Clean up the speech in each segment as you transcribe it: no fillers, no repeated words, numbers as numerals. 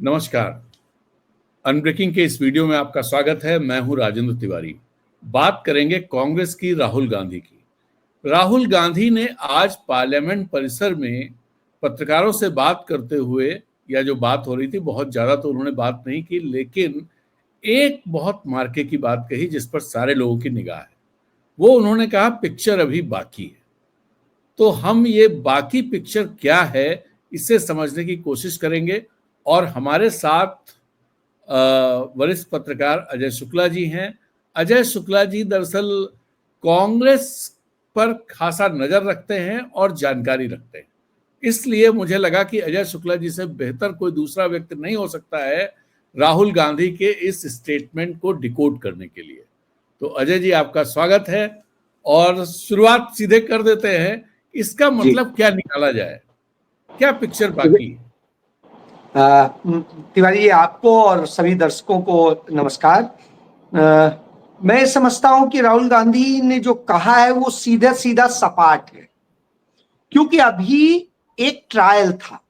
नमस्कार। अनब्रेकिंग के इस वीडियो में आपका स्वागत है। मैं हूं राजेंद्र तिवारी। बात करेंगे कांग्रेस की, राहुल गांधी की। राहुल गांधी ने आज पार्लियामेंट परिसर में पत्रकारों से बात करते हुए, या जो बात हो रही थी, बहुत ज्यादा तो उन्होंने बात नहीं की, लेकिन एक बहुत मार्के की बात कही जिस पर सारे लोगों की निगाह है। वो उन्होंने कहा पिक्चर अभी बाकी है। तो हम ये बाकी पिक्चर क्या है इसे समझने की कोशिश करेंगे और हमारे साथ वरिष्ठ पत्रकार अजय शुक्ला जी हैं। अजय शुक्ला जी दरअसल कांग्रेस पर खासा नजर रखते हैं और जानकारी रखते हैं, इसलिए मुझे लगा कि अजय शुक्ला जी से बेहतर कोई दूसरा व्यक्ति नहीं हो सकता है राहुल गांधी के इस स्टेटमेंट को डिकोड करने के लिए। तो अजय जी, आपका स्वागत है और शुरुआत सीधे कर देते हैं। इसका मतलब क्या निकाला जाए, क्या पिक्चर बाकी है? तिवारी जी, आपको और सभी दर्शकों को नमस्कार। मैं समझता हूं कि राहुल गांधी ने जो कहा है वो सीधा सीधा सपाट है, क्योंकि अभी एक ट्रायल था,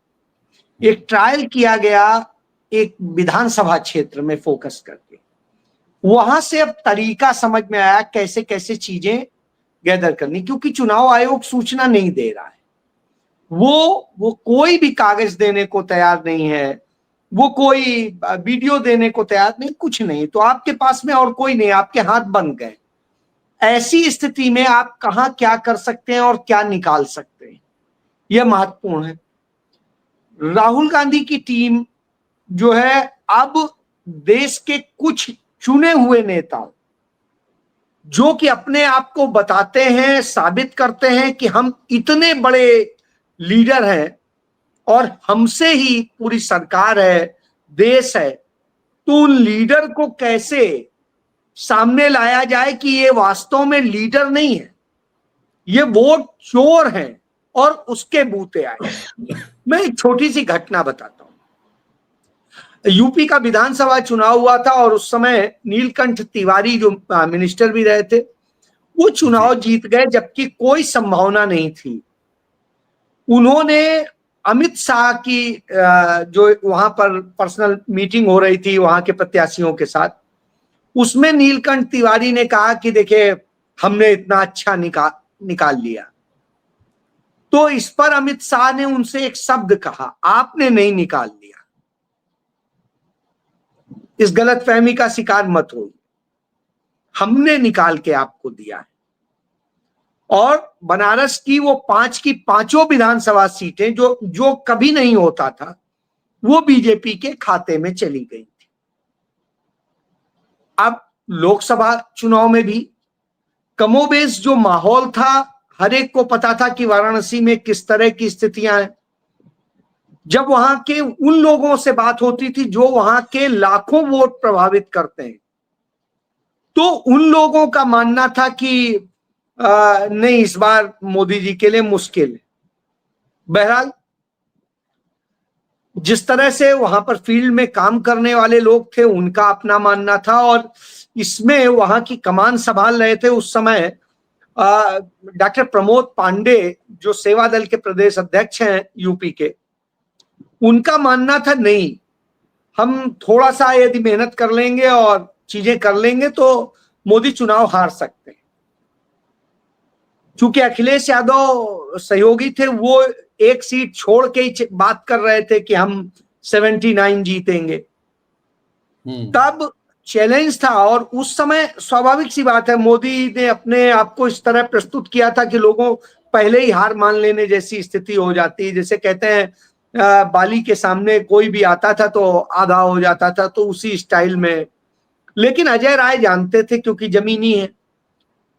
एक ट्रायल किया गया एक विधानसभा क्षेत्र में फोकस करके। वहां से अब तरीका समझ में आया कैसे कैसे चीजें गैदर करनी, क्योंकि चुनाव आयोग सूचना नहीं दे रहा है। वो कोई भी कागज देने को तैयार नहीं है, वो कोई वीडियो देने को तैयार नहीं, कुछ नहीं। तो आपके पास में और कोई नहीं, आपके हाथ बंद गए। ऐसी स्थिति में आप कहां क्या कर सकते हैं और क्या निकाल सकते हैं, यह महत्वपूर्ण है। राहुल गांधी की टीम जो है, अब देश के कुछ चुने हुए नेताओं जो कि अपने आप को बताते हैं, साबित करते हैं कि हम इतने बड़े लीडर हैं और हमसे ही पूरी सरकार है, देश है, तो उन लीडर को कैसे सामने लाया जाए कि ये वास्तव में लीडर नहीं है, ये वोट चोर हैं और उसके बूते आए। मैं एक छोटी सी घटना बताता हूं। यूपी का विधानसभा चुनाव हुआ था और उस समय नीलकंठ तिवारी जो मिनिस्टर भी रहे थे, वो चुनाव जीत गए, जबकि कोई संभावना नहीं थी। उन्होंने अमित शाह की जो वहां पर पर्सनल मीटिंग हो रही थी वहां के प्रत्याशियों के साथ, उसमें नीलकंठ तिवारी ने कहा कि देखिए हमने इतना अच्छा निकाल लिया। तो इस पर अमित शाह ने उनसे एक शब्द कहा, आपने नहीं निकाल लिया, इस गलतफहमी का शिकार मत हो, हमने निकाल के आपको दिया है। और बनारस की वो 5 की 5 विधानसभा सीटें जो कभी नहीं होता था, वो बीजेपी के खाते में चली गई थी। अब लोकसभा चुनाव में भी कमोबेश जो माहौल था, हर एक को पता था कि वाराणसी में किस तरह की स्थितियां हैं। जब वहां के उन लोगों से बात होती थी जो वहां के लाखों वोट प्रभावित करते हैं, तो उन लोगों का मानना था कि नहीं, इस बार मोदी जी के लिए मुश्किल है। बहरहाल जिस तरह से वहां पर फील्ड में काम करने वाले लोग थे, उनका अपना मानना था, और इसमें वहां की कमान संभाल रहे थे उस समय डॉक्टर प्रमोद पांडे, जो सेवा दल के प्रदेश अध्यक्ष हैं यूपी के। उनका मानना था नहीं, हम थोड़ा सा यदि मेहनत कर लेंगे और चीजें कर लेंगे तो मोदी चुनाव हार सकते हैं। चूंकि अखिलेश यादव सहयोगी थे, वो एक सीट छोड़ के ही बात कर रहे थे कि हम 79 जीतेंगे। तब चैलेंज था, और उस समय स्वाभाविक सी बात है, मोदी ने अपने आप को इस तरह प्रस्तुत किया था कि लोगों पहले ही हार मान लेने जैसी स्थिति हो जाती है। जैसे कहते हैं बाली के सामने कोई भी आता था तो आधा हो जाता था, तो उसी स्टाइल में। लेकिन अजय राय जानते थे, क्योंकि जमीनी है।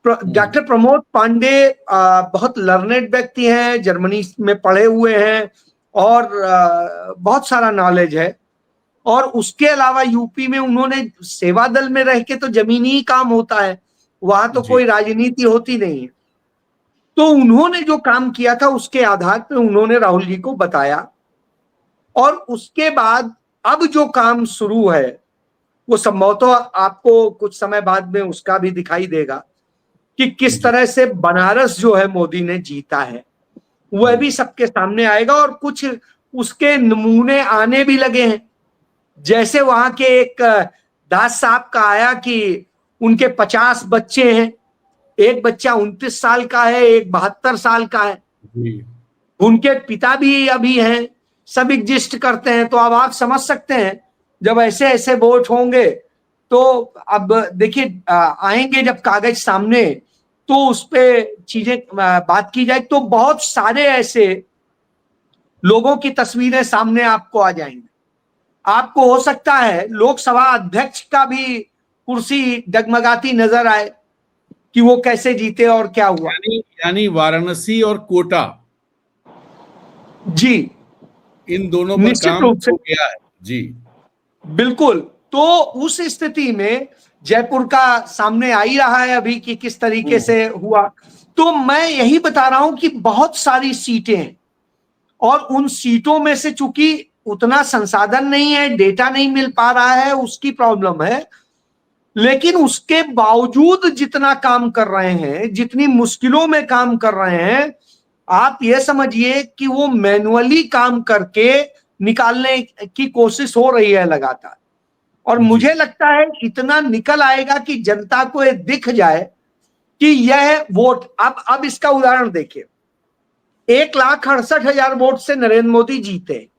डॉक्टर प्रमोद पांडे बहुत लर्नेड व्यक्ति हैं, जर्मनी में पढ़े हुए हैं और बहुत सारा नॉलेज है। और उसके अलावा यूपी में उन्होंने सेवा दल में रह के, तो जमीनी ही काम होता है, वहां तो कोई राजनीति होती नहीं है। तो उन्होंने जो काम किया था उसके आधार पर उन्होंने राहुल जी को बताया, और उसके बाद अब जो काम शुरू है वो संभवतः आपको कुछ समय बाद में उसका भी दिखाई देगा कि किस तरह से बनारस जो है मोदी ने जीता है, वह भी सबके सामने आएगा। और कुछ उसके नमूने आने भी लगे हैं। जैसे वहां के एक दास साहब का आया कि उनके 50 बच्चे हैं, एक बच्चा 29 साल का है, एक 72 साल का है, जी। उनके पिता भी अभी हैं, सब एग्जिस्ट करते हैं। तो अब आप समझ सकते हैं जब ऐसे ऐसे वोट होंगे तो अब देखिए आएंगे जब कागज सामने तो उस पे चीजें बात की जाए तो बहुत सारे ऐसे लोगों की तस्वीरें सामने आपको आ जाएंगी। आपको हो सकता है लोकसभा अध्यक्ष का भी कुर्सी डगमगाती नजर आए कि वो कैसे जीते और क्या हुआ। यानी वाराणसी और कोटा, जी, इन दोनों पर निश्चित काम रूप से, हो गया है। जी। बिल्कुल। तो उस स्थिति में जयपुर का सामने आ ही रहा है अभी कि किस तरीके से हुआ। तो मैं यही बता रहा हूं कि बहुत सारी सीटें हैं और उन सीटों में से चूंकि उतना संसाधन नहीं है, डेटा नहीं मिल पा रहा है, उसकी प्रॉब्लम है। लेकिन उसके बावजूद जितना काम कर रहे हैं, जितनी मुश्किलों में काम कर रहे हैं, आप ये समझिए कि वो मैनुअली काम करके निकालने की कोशिश हो रही है लगातार। और मुझे लगता है इतना निकल आएगा कि जनता को ये दिख जाए कि यह वोट अब इसका उदाहरण देखिए, 1,68,000 वोट से नरेंद्र मोदी जीते।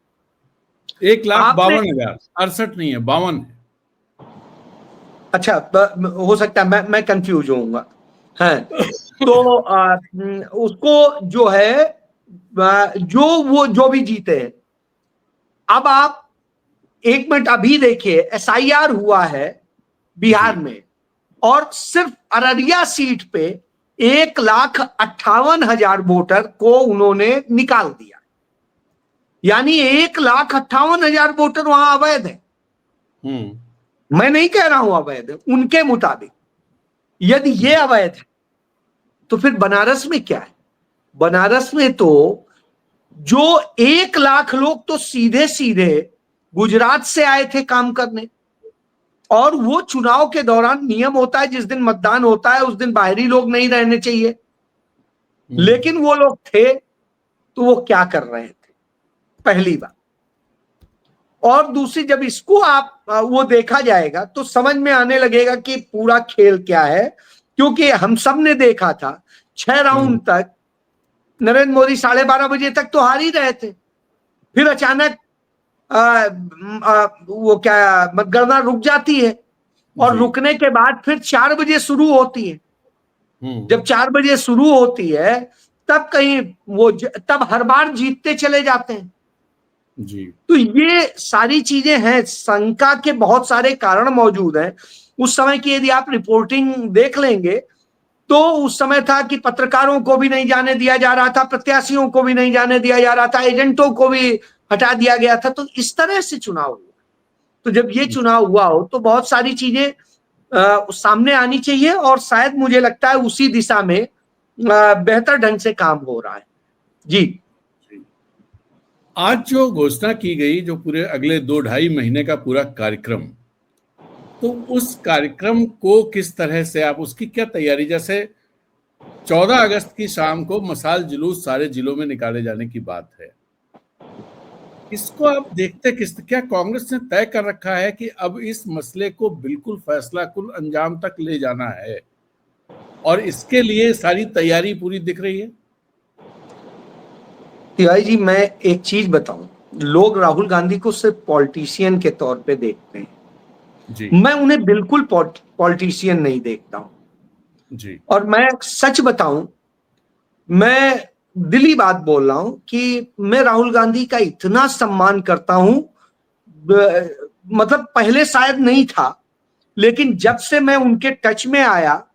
1,52,000, 68 नहीं है, 52 है। अच्छा, हो सकता है मैं कंफ्यूज होऊंगा। है तो उसको जो है जो वो जो भी जीते हैं। अब आप एक मिनट अभी देखिए, एसआईआर हुआ है बिहार में और सिर्फ अररिया सीट पे 1,58,000 वोटर को उन्होंने निकाल दिया। यानी 1,58,000 वोटर वहां अवैध है। मैं नहीं कह रहा हूं अवैध है, उनके मुताबिक यदि ये अवैध है तो फिर बनारस में क्या है? बनारस में तो जो 1 लाख लोग तो सीधे सीधे गुजरात से आए थे काम करने, और वो चुनाव के दौरान नियम होता है जिस दिन मतदान होता है उस दिन बाहरी लोग नहीं रहने चाहिए, लेकिन वो लोग थे। तो वो क्या कर रहे थे, पहली बात। और दूसरी, जब इसको आप वो देखा जाएगा तो समझ में आने लगेगा कि पूरा खेल क्या है। क्योंकि हम सब ने देखा था 6 राउंड तक नरेंद्र मोदी 12:30 बजे तक तो हार ही रहे थे। फिर अचानक वो क्या मतगणना रुक जाती है और रुकने के बाद फिर 4 बजे शुरू होती है। जब 4 बजे शुरू होती है तब कहीं वो तब हर बार जीतते चले जाते हैं। जी। तो ये सारी चीजें हैं, शंका के बहुत सारे कारण मौजूद हैं। उस समय की यदि आप रिपोर्टिंग देख लेंगे तो उस समय था कि पत्रकारों को भी नहीं जाने दिया जा रहा था, प्रत्याशियों को भी नहीं जाने दिया जा रहा था, एजेंटों को भी हटा दिया गया था। तो इस तरह से चुनाव हुआ। तो जब ये चुनाव हुआ हो तो बहुत सारी चीजें सामने आनी चाहिए और शायद मुझे लगता है उसी दिशा में बेहतर ढंग से काम हो रहा है। जी। आज जो घोषणा की गई, जो पूरे अगले 2-2.5 महीने का पूरा कार्यक्रम, तो उस कार्यक्रम को किस तरह से आप, उसकी क्या तैयारी, जैसे 14 अगस्त की शाम को मशाल जुलूस सारे जिलों में निकाले जाने की बात है, इसको आप देखते क्या कांग्रेस ने तय कर रखा है कि अब इस मसले को बिल्कुल फैसलाकुन अंजाम तक ले जाना है और इसके लिए सारी तैयारी पूरी दिख रही है? तिवारी जी, मैं एक चीज बताऊं, लोग राहुल गांधी को सिर्फ पॉलिटिशियन के तौर पे देखते हैं जी। मैं उन्हें बिल्कुल पॉलिटिशियन नहीं देखता हूं जी। और मैं सच बताऊं, मैं दिली बात बोल रहा हूं कि मैं राहुल गांधी का इतना सम्मान करता हूं, मतलब पहले शायद नहीं था, लेकिन जब से मैं उनके टच में आया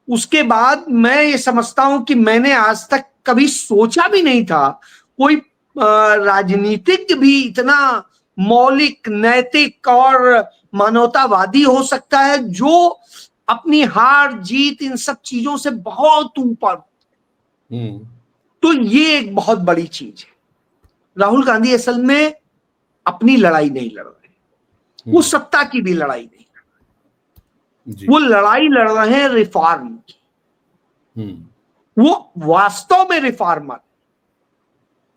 उसके बाद मैं ये समझता हूं कि मैंने आज तक कभी सोचा भी नहीं था कोई राजनीतिज्ञ भी इतना मौलिक, नैतिक और मानवतावादी हो सकता है, जो अपनी हार जीत इन सब चीजों से बहुत ऊपर। तो ये एक बहुत बड़ी चीज है। राहुल गांधी असल में अपनी लड़ाई नहीं लड़ रहे, वो सत्ता की भी लड़ाई नहीं लड़ रहे, वो लड़ाई लड़ रहे हैं रिफॉर्म की। वो वास्तव में रिफॉर्मर।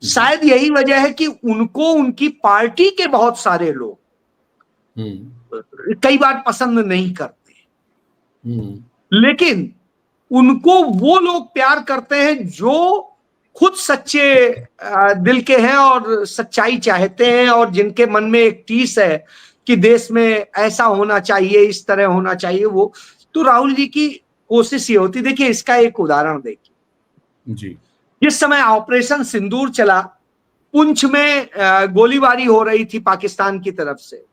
शायद यही वजह है कि उनको उनकी पार्टी के बहुत सारे लोग कई बार पसंद नहीं करते, लेकिन उनको वो लोग प्यार करते हैं जो खुद सच्चे दिल के हैं और सच्चाई चाहते हैं, और जिनके मन में एक टीस है कि देश में ऐसा होना चाहिए, इस तरह होना चाहिए। वो तो राहुल जी की कोशिश ये होती। देखिए, इसका एक उदाहरण देखिए जी। जिस समय ऑपरेशन सिंदूर चला, पुंछ में गोलीबारी हो रही थी पाकिस्तान की तरफ से,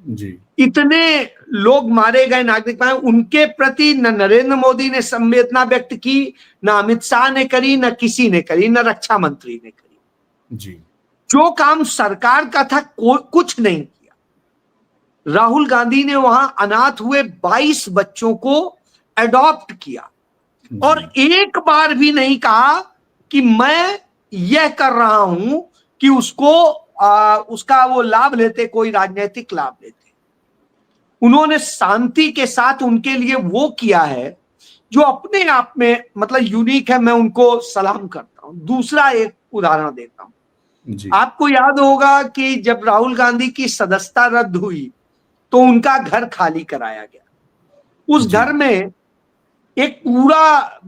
जी। इतने लोग मारे गए, नागरिक मारे, उनके प्रति न नरेंद्र मोदी ने संवेदना व्यक्त की, न अमित शाह ने करी, न किसी ने करी, न रक्षा मंत्री ने करी। जी। जो काम सरकार का था कुछ नहीं किया। राहुल गांधी ने वहां अनाथ हुए 22 बच्चों को अडॉप्ट किया और एक बार भी नहीं कहा कि मैं यह कर रहा हूं कि उसको उसका वो लाभ लेते, कोई राजनीतिक लाभ लेते। उन्होंने शांति के साथ उनके लिए वो किया है जो अपने आप में मतलब यूनिक है। मैं उनको सलाम करता हूं। दूसरा एक उदाहरण देता हूं। आपको याद होगा कि जब राहुल गांधी की सदस्यता रद्द हुई तो उनका घर खाली कराया गया। उस घर में एक पूरा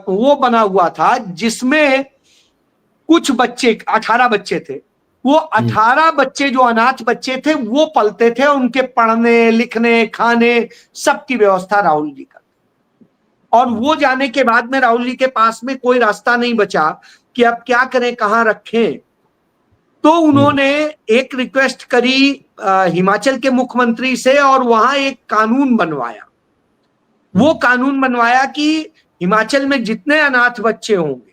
वो बना हुआ था जिसमें कुछ बच्चे, 18 बच्चे थे। वो 18 बच्चे जो अनाथ बच्चे थे वो पलते थे, उनके पढ़ने लिखने खाने सबकी व्यवस्था राहुल जी करते। और वो जाने के बाद में राहुल जी के पास में कोई रास्ता नहीं बचा कि अब क्या करें, कहां रखें। तो उन्होंने एक रिक्वेस्ट करी हिमाचल के मुख्यमंत्री से और वहां एक कानून बनवाया। वो कानून बनवाया कि हिमाचल में जितने अनाथ बच्चे होंगे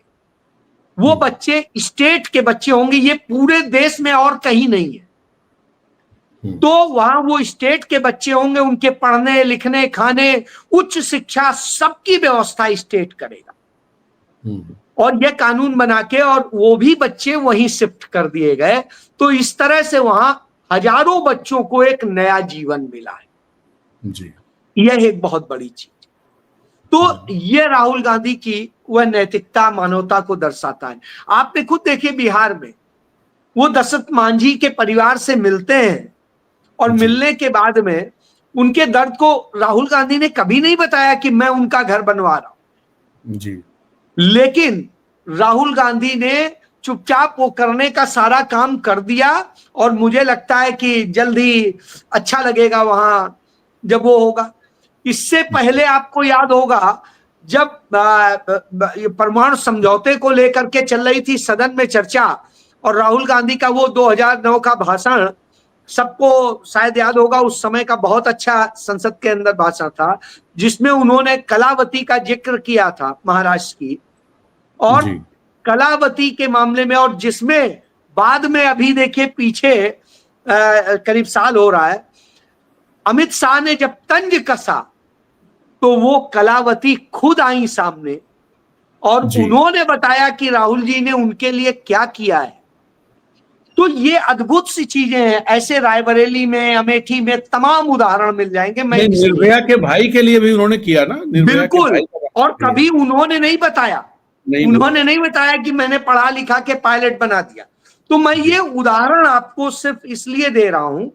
वो बच्चे स्टेट के बच्चे होंगे, ये पूरे देश में और कहीं नहीं है। तो वहां वो स्टेट के बच्चे होंगे, उनके पढ़ने लिखने खाने उच्च शिक्षा सबकी व्यवस्था स्टेट करेगा। और यह कानून बना के और वो भी बच्चे वहीं शिफ्ट कर दिए गए। तो इस तरह से वहां हजारों बच्चों को एक नया जीवन मिला है जी। यह एक बहुत बड़ी चीज। तो यह राहुल गांधी की वह नैतिकता, मानवता को दर्शाता है। आपने खुद देखिए बिहार में वो दशरथ मांझी के परिवार से मिलते हैं और मिलने के बाद में उनके दर्द को राहुल गांधी ने कभी नहीं बताया कि मैं उनका घर बनवा रहा हूं जी। लेकिन राहुल गांधी ने चुपचाप वो करने का सारा काम कर दिया और मुझे लगता है कि जल्द ही अच्छा लगेगा वहां जब वो होगा। इससे पहले आपको याद होगा जब परमाणु समझौते को लेकर के चल रही थी सदन में चर्चा, और राहुल गांधी का वो 2009 का भाषण, सबको शायद याद होगा, उस समय का बहुत अच्छा संसद के अंदर भाषण था जिसमें उन्होंने कलावती का जिक्र किया था, महाराष्ट्र की, और कलावती के मामले में, और जिसमें बाद में अभी देखिए पीछे करीब साल हो रहा है, अमित शाह ने जब तंज कसा तो वो कलावती खुद आई सामने और उन्होंने बताया कि राहुल जी ने उनके लिए क्या किया है। तो ये अद्भुत सी चीजें हैं। ऐसे रायबरेली में, अमेठी में तमाम उदाहरण मिल जाएंगे। मैं निर्भया के भाई के लिए भी उन्होंने किया ना, निर्भया के भाई और कभी उन्होंने नहीं बताया, उन्होंने नहीं बताया कि मैंने पढ़ा लिखा के पायलट बना दिया। तो मैं ये उदाहरण आपको सिर्फ इसलिए दे रहा हूं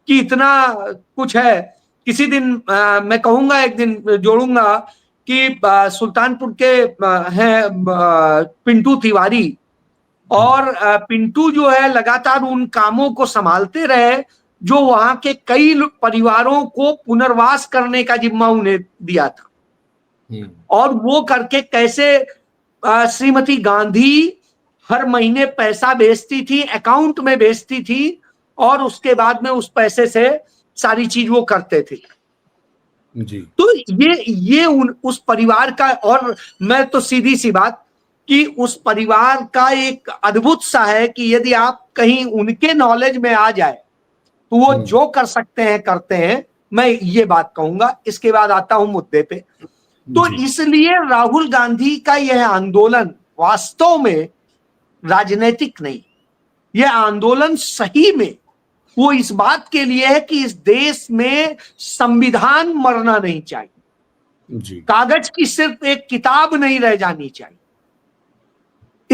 कि इतना कुछ है। किसी दिन मैं कहूंगा, एक दिन जोड़ूंगा कि सुल्तानपुर के हैं पिंटू तिवारी, और पिंटू जो है लगातार उन कामों को संभालते रहे जो वहां के कई परिवारों को पुनर्वास करने का जिम्मा उन्हें दिया था। और वो करके कैसे श्रीमती गांधी हर महीने पैसा भेजती थी, अकाउंट में भेजती थी, और उसके बाद में उस पैसे से सारी चीज वो करते थे जी। तो ये उस परिवार का, और मैं तो सीधी सी बात कि उस परिवार का एक अद्भुत सा है कि यदि आप कहीं उनके नॉलेज में आ जाए तो वो जो कर सकते हैं करते हैं। मैं ये बात कहूंगा। इसके बाद आता हूं मुद्दे पे। तो इसलिए राहुल गांधी का यह आंदोलन वास्तव में राजनीतिक नहीं, यह आंदोलन सही में वो इस बात के लिए है कि इस देश में संविधान मरना नहीं चाहिए जी। कागज की सिर्फ एक किताब नहीं रह जानी चाहिए।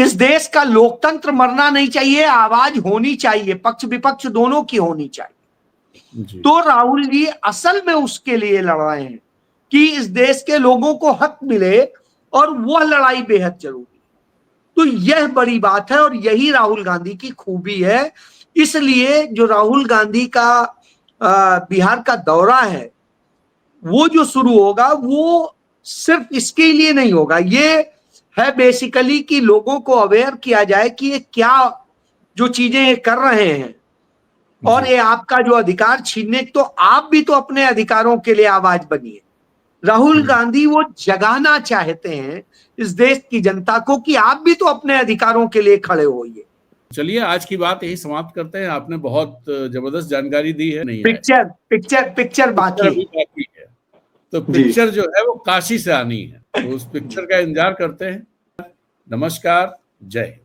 इस देश का लोकतंत्र मरना नहीं चाहिए, आवाज होनी चाहिए, पक्ष विपक्ष दोनों की होनी चाहिए। तो राहुल जी असल में उसके लिए लड़ रहे हैं कि इस देश के लोगों को हक मिले, और वह लड़ाई बेहद जरूरी। तो यह बड़ी बात है और यही राहुल गांधी की खूबी है। इसलिए जो राहुल गांधी का बिहार का दौरा है वो जो शुरू होगा वो सिर्फ इसके लिए नहीं होगा, ये है बेसिकली कि लोगों को अवेयर किया जाए कि ये क्या जो चीजें ये कर रहे हैं और ये आपका जो अधिकार छीनने, तो आप भी तो अपने अधिकारों के लिए आवाज बनिए। राहुल गांधी वो जगाना चाहते हैं इस देश की जनता को कि आप भी तो अपने अधिकारों के लिए खड़े होइए। चलिए आज की बात यही समाप्त करते हैं। आपने बहुत जबरदस्त जानकारी दी है। नहीं पिक्चर बाकी है। तो पिक्चर जो है वो काशी से आनी है, तो उस पिक्चर का इंतजार करते हैं। नमस्कार, जय।